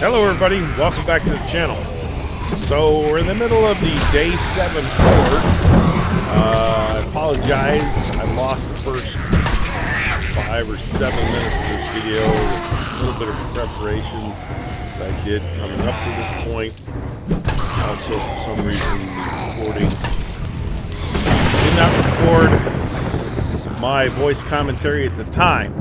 Hello everybody, welcome back to the channel. So we're in the middle of the day 7 horde. I apologize, I lost the first 5 or 7 minutes of this video with a little bit of preparation that I did coming up to this point. Also, for some reason, the recording did not record my voice commentary at the time.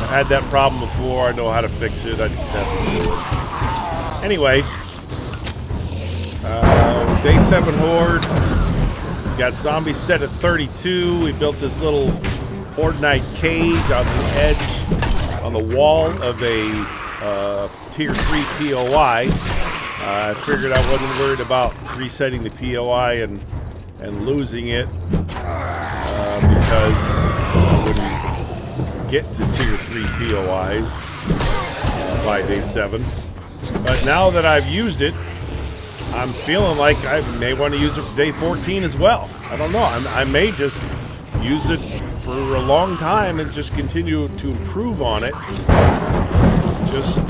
I had that problem before. I know how to fix it. I just have to do it. Anyway, day 7 horde. We got zombies set at 32. We built this little Horde Night cage on the edge, on the wall of a tier 3 POI. I figured I wasn't worried about resetting the POI and losing it because I wouldn't get to tier 3 POIs by day 7. But now that I've used it, I'm feeling like I may want to use it for day 14 as well. I don't know. I may just use it for a long time and just continue to improve on it. Just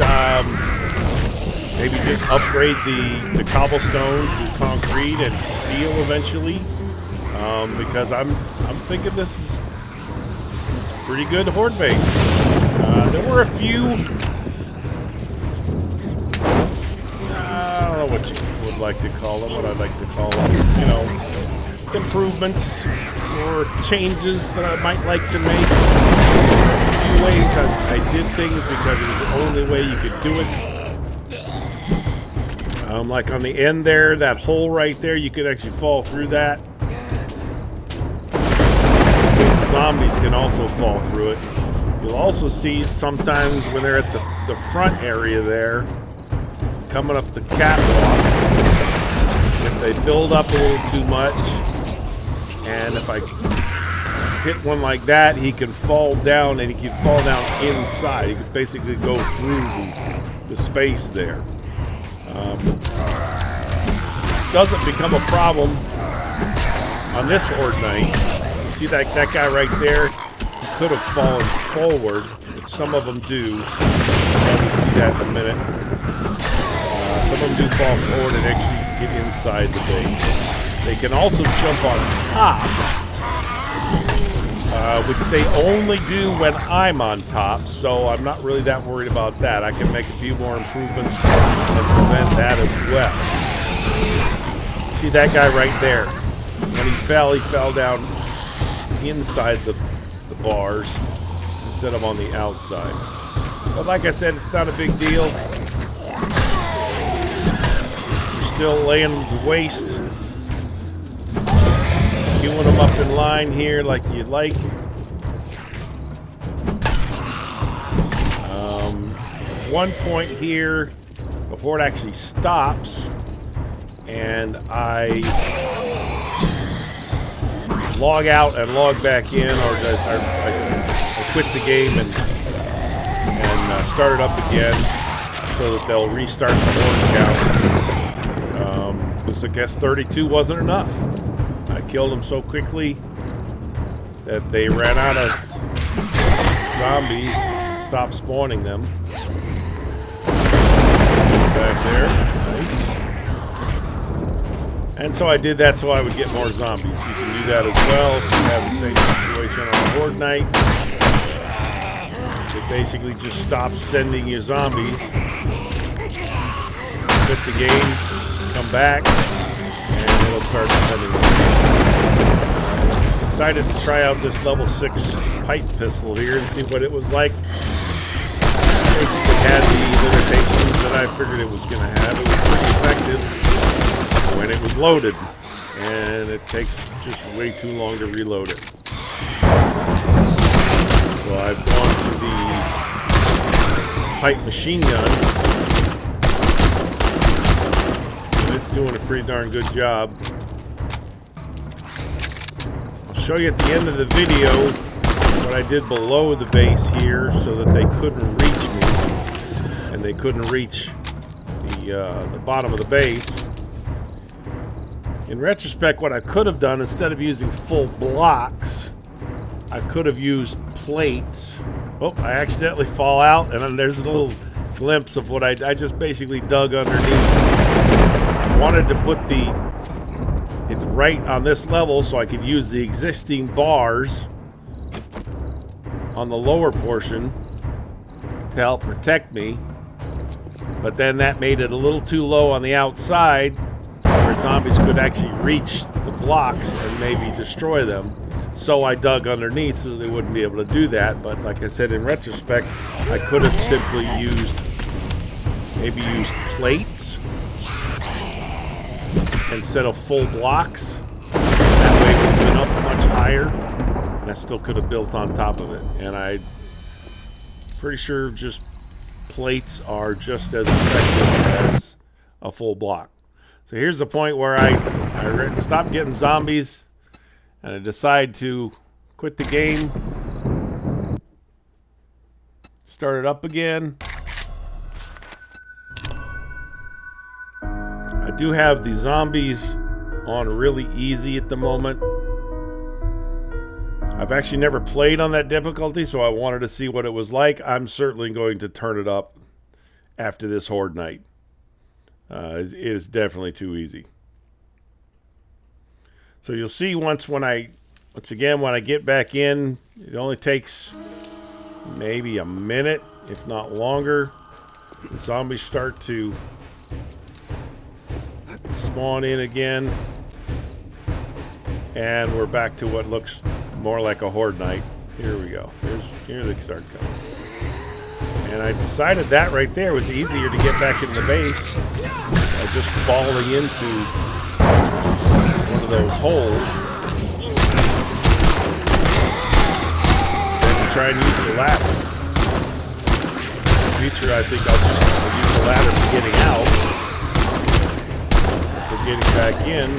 maybe just upgrade the cobblestone to concrete and steel eventually. Because I'm thinking this is pretty good horde base. There were a few, I don't know what you would like to call them, what I'd like to call them, you know, improvements or changes that I might like to make. A few ways I did things because it was the only way you could do it. Like on the end there, that hole right there, you could actually fall through that. Zombies can also fall through it. You'll also see sometimes when they're at the front area there, coming up the catwalk, if they build up a little too much, and if I hit one like that, he can fall down, and he can fall down inside. He can basically go through the space there. Doesn't become a problem on this Horde Night. See that guy right there? He could have fallen forward, but some of them do. We'll see that in a minute. Some of them do fall forward and actually get inside the base. They can also jump on top, which they only do when I'm on top, so I'm not really that worried about that. I can make a few more improvements and prevent that as well. See that guy right there? When he fell down inside the bars instead of on the outside. But like I said, it's not a big deal. You're still laying them to waste. Queuing them up in line here like you'd like. One point here, before it actually stops, and I log out and log back in, or I quit the game and start it up again so that they'll restart the horde count. Because I guess 32 wasn't enough. I killed them so quickly that they ran out of zombies and stopped spawning them. Back there. Nice. And so I did that so I would get more zombies. You can do that as well if you have the same situation on a Horde Night. It basically just stops sending you zombies. Quit the game, come back, and it'll start sending them. Decided to try out this level 6 pipe pistol here and see what it was like. Basically had the limitations that I figured it was going to have. It was pretty effective when it was loaded, and it takes just way too long to reload it. So I've gone to the pipe machine gun, and it's doing a pretty darn good job. I'll show you at the end of the video what I did below the base here so that they couldn't reach me, and they couldn't reach the bottom of the base. In retrospect, what I could have done, instead of using full blocks, I could have used plates. Oh, I accidentally fall out, and then there's a little glimpse of what I just basically dug underneath. I wanted to put it right on this level so I could use the existing bars on the lower portion to help protect me. But then that made it a little too low on the outside where zombies could actually reach the blocks and maybe destroy them. So I dug underneath so they wouldn't be able to do that. But like I said, in retrospect, I could have simply used plates instead of full blocks. That way it would have been up much higher, and I still could have built on top of it. And I'm pretty sure just plates are just as effective as a full block. So here's the point where I stopped getting zombies, and I decide to quit the game, start it up again. I do have the zombies on really easy at the moment. I've actually never played on that difficulty, so I wanted to see what it was like. I'm certainly going to turn it up after this Horde Night. It is definitely too easy. So you'll see once I get back in, it only takes maybe a minute, if not longer. The zombies start to spawn in again, and we're back to what looks more like a Horde Night. Here we go. Here they start coming. And I decided that right there was easier to get back in the base by just falling into one of those holes. Then you try and use the ladder. In the future, I think I'll use the ladder for getting out. For getting back in,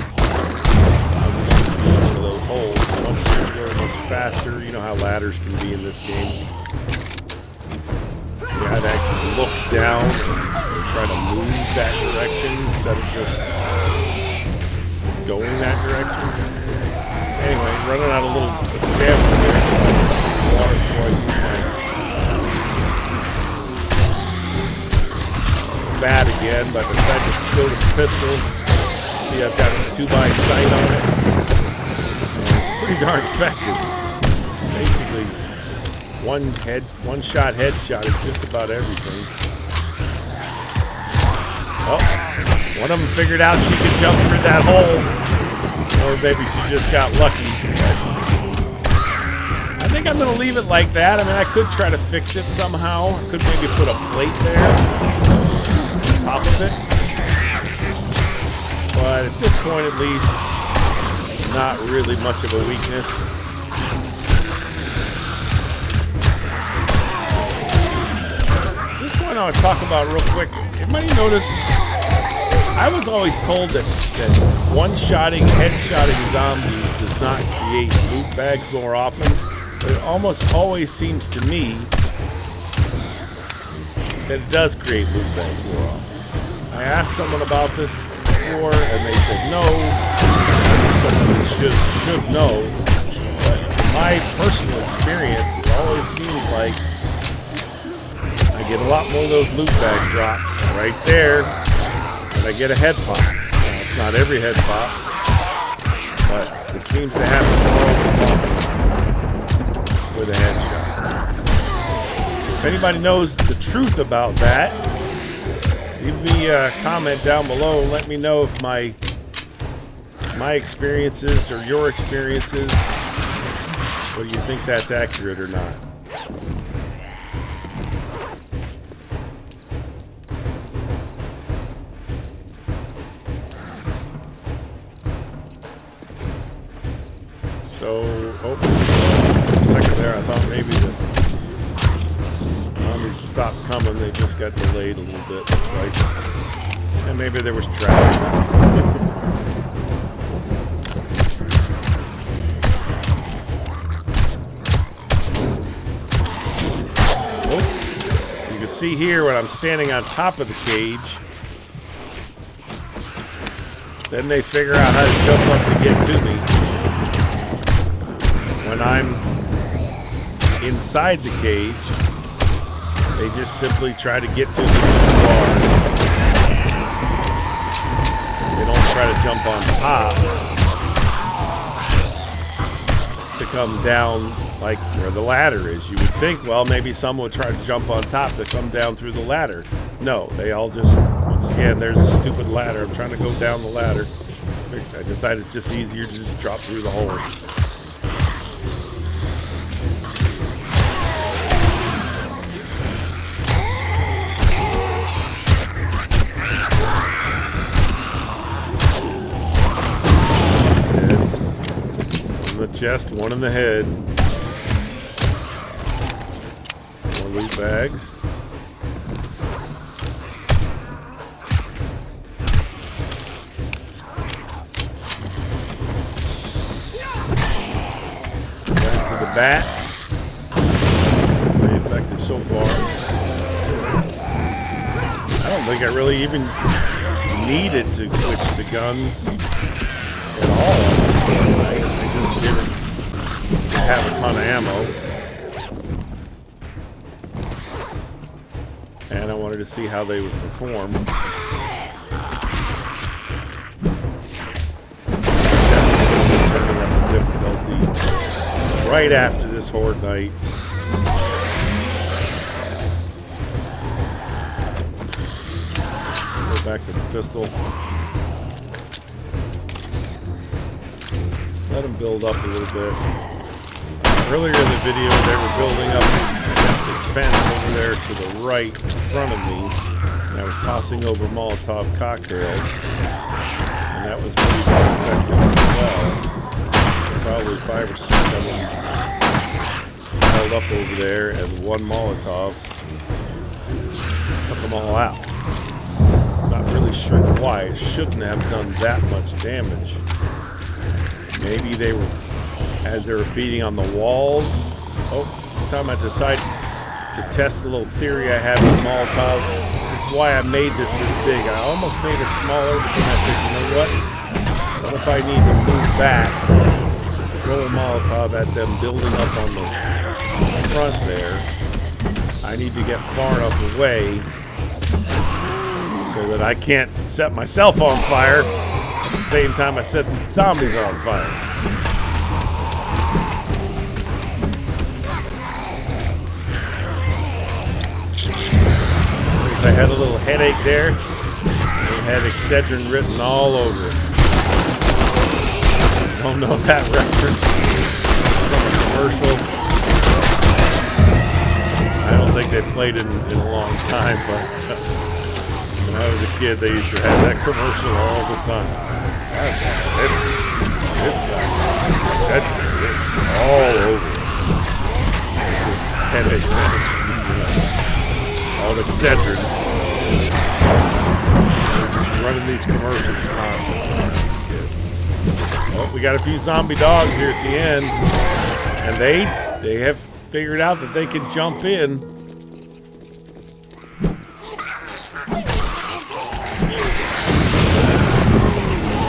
I'll just use one of those holes. Much simpler, much faster. You know how ladders can be in this game. You have to actually look down and try to move that direction instead of just going that direction. Anyway, running out a little stamina there. Water before I use my bat again, but I decided to go to the pistol. See, I've got a 2x sight on it. And it's pretty darn effective. Basically, one shot headshot is just about everything. Oh, one of them figured out she could jump through that hole. Or maybe she just got lucky. I think I'm going to leave it like that. I mean, I could try to fix it somehow. I could maybe put a plate there on top of it. But at this point, at least, not really much of a weakness. This one I want to talk about real quick. Everybody notice, I was always told that one-shotting, headshotting zombies does not create loot bags more often. But it almost always seems to me that it does create loot bags more often. I asked someone about this before, and they said no. Someone should know. But my personal experience, it always seems like I get a lot more of those loot bag drops right there, and I get a head pop. Now, it's not every head pop, but it seems to happen more often with a headshot. If anybody knows the truth about that, leave me a comment down below and let me know if my experiences or your experiences, whether you think that's accurate or not. So, second there, I thought maybe the zombies stopped coming. They just got delayed a little bit, looks like. And maybe there was traffic. You can see here when I'm standing on top of the cage. Then they figure out how to jump up to get to me. When I'm inside the cage. They just simply try to get to the bar. They don't try to jump on top to come down like where the ladder is. You would think, well, maybe someone would try to jump on top to come down through the ladder. No, they all just, once again, there's a stupid ladder. I'm trying to go down the ladder. I decided it's just easier to just drop through the hole. One in the chest, one in the head. More loot bags. Bat. Pretty effective so far. I don't think I really even needed to switch the guns at all. I just didn't have a ton of ammo. And I wanted to see how they would perform. Turning up the difficulty right after this Horde Night. Go back to the pistol. Let them build up a little bit. Earlier in the video, they were building up against the fence over there to the right in front of me. And I was tossing over Molotov cocktails. And that was pretty effective as well. Probably 5 or 6 of them held up over there, and one Molotov took them all out. Not really sure why. It shouldn't have done that much damage. Maybe they were, as they were beating on the walls. Oh, this time I decided to test the little theory I have with Molotov. This is why I made this big. I almost made it smaller, but then I said, you know what? What if I need to move back? Throw a Molotov at them building up on the front there. I need to get far enough away so that I can't set myself on fire at the same time I set the zombies on fire. I had a little headache there. It had Excedrin written all over it. Don't know that reference from a commercial. I don't think they played it in a long time, but when I was a kid, they used to have that commercial all the time. It's all over. Headache, all Excedrin. Running these commercials constantly. Well, we got a few zombie dogs here at the end, and they have figured out that they can jump in.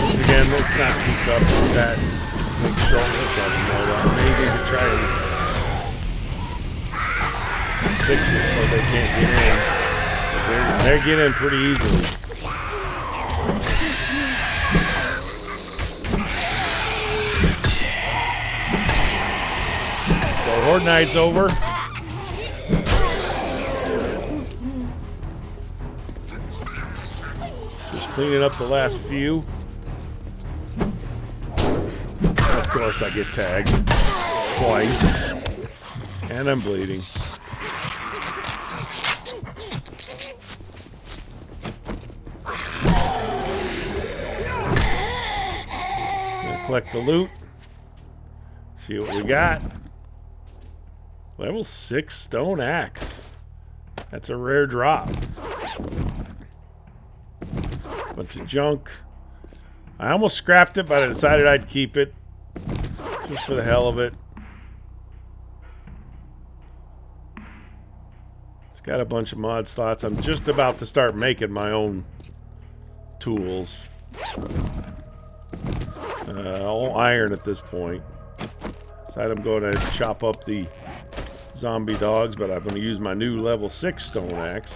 Once again, let's not keep up with that. Make sure maybe to try and fix it so they can't get in. They get in pretty easily. Horde Night's over. Just cleaning up the last few. Of course I get tagged twice. And I'm bleeding. Gonna collect the loot. See what we got. Level 6 stone axe. That's a rare drop. Bunch of junk. I almost scrapped it, but I decided I'd keep it. Just for the hell of it. It's got a bunch of mod slots. I'm just about to start making my own tools. All iron at this point. Decided I'm going to chop up the zombie dogs, but I'm going to use my new level 6 stone axe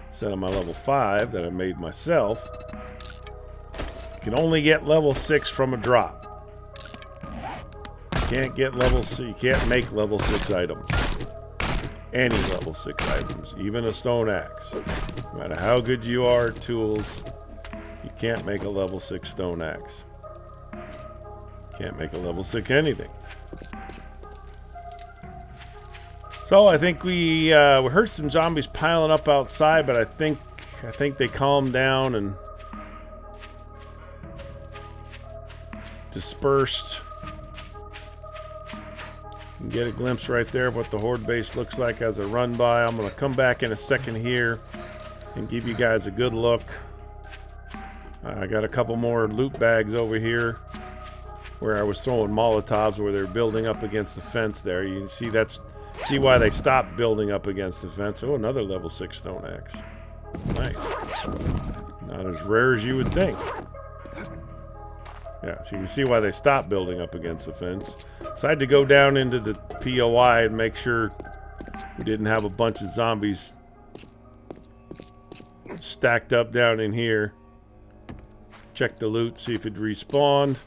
instead of my level 5 that I made myself. You can only get level 6 from a drop. You can't get level 6, you can't make level 6 items. Any level 6 items, even a stone axe. No matter how good you are at tools, you can't make a level 6 stone axe. Can't make a level 6 anything. So I think we heard some zombies piling up outside, but I think they calmed down and dispersed. You can get a glimpse right there of what the Horde base looks like as a run by. I'm going to come back in a second here and give you guys a good look. I got a couple more loot bags over here where I was throwing Molotovs where they're building up against the fence there. You can see see why they stopped building up against the fence. Oh, another level 6 stone axe. Nice. Not as rare as you would think. Yeah, so you can see why they stopped building up against the fence. Decided to go down into the POI and make sure we didn't have a bunch of zombies stacked up down in here. Check the loot, see if it respawned.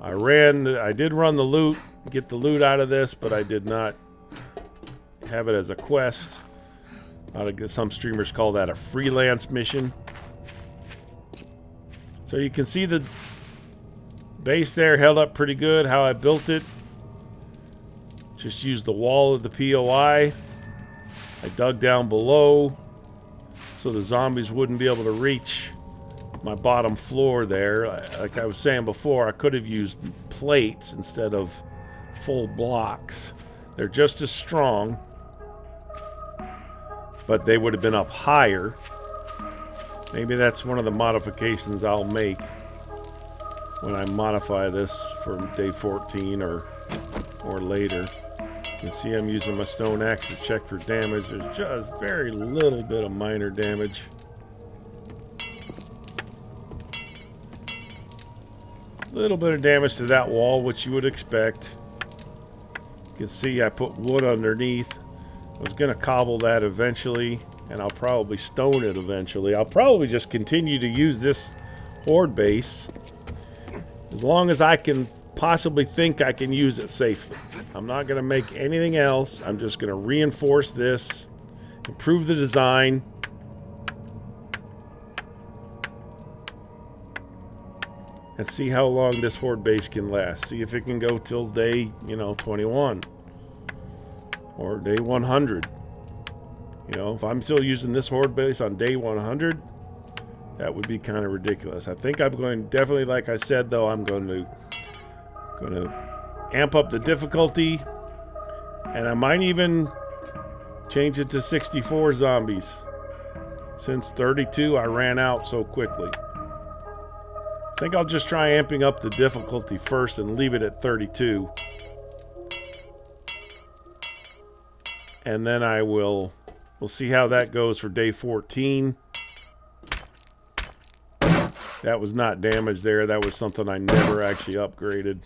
I did run the loot, get the loot out of this, but I did not have it as a quest. Some streamers call that a freelance mission. So you can see the base there held up pretty good, how I built it. Just used the wall of the POI. I dug down below so the zombies wouldn't be able to reach my bottom floor there. Like I was saying before, I could have used plates instead of full blocks. They're just as strong, but they would have been up higher. Maybe that's one of the modifications I'll make when I modify this for day 14 or later. You can see I'm using my stone axe to check for damage. There's just very little bit of minor damage. Little bit of damage to that wall, which you would expect. You can see I put wood underneath. I was going to cobble that eventually, and I'll probably stone it eventually. I'll probably just continue to use this Horde base as long as I can possibly think I can use it safely. I'm not going to make anything else. I'm just going to reinforce this, improve the design, and see how long this Horde base can last. See if it can go till day, 21 or day 100. If I'm still using this Horde base on day 100, that would be kind of ridiculous. I think I'm going, definitely, like I said, though, I'm going to amp up the difficulty, and I might even change it to 64 zombies. Since 32, I ran out so quickly. I think I'll just try amping up the difficulty first and leave it at 32. And then we'll see how that goes for day 14. That was not damage there. That was something I never actually upgraded.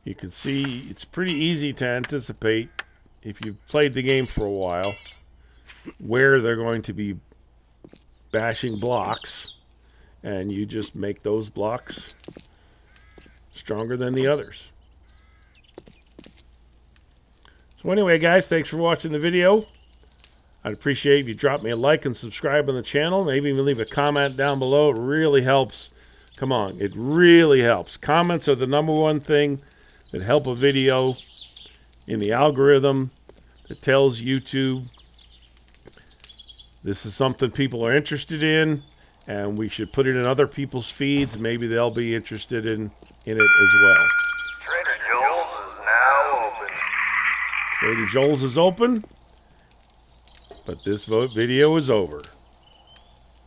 You can see it's pretty easy to anticipate, if you've played the game for a while, where they're going to be bashing blocks, and you just make those blocks stronger than the others. So anyway, guys, thanks for watching the video. I'd appreciate if you drop me a like and subscribe on the channel. Maybe even leave a comment down below. It really helps. Come on, it really helps. Comments are the #1 thing that help a video in the algorithm that tells YouTube this is something people are interested in, and we should put it in other people's feeds. Maybe they'll be interested in it as well. Trader Joel's is now open. Trader Joel's is open, but this video is over.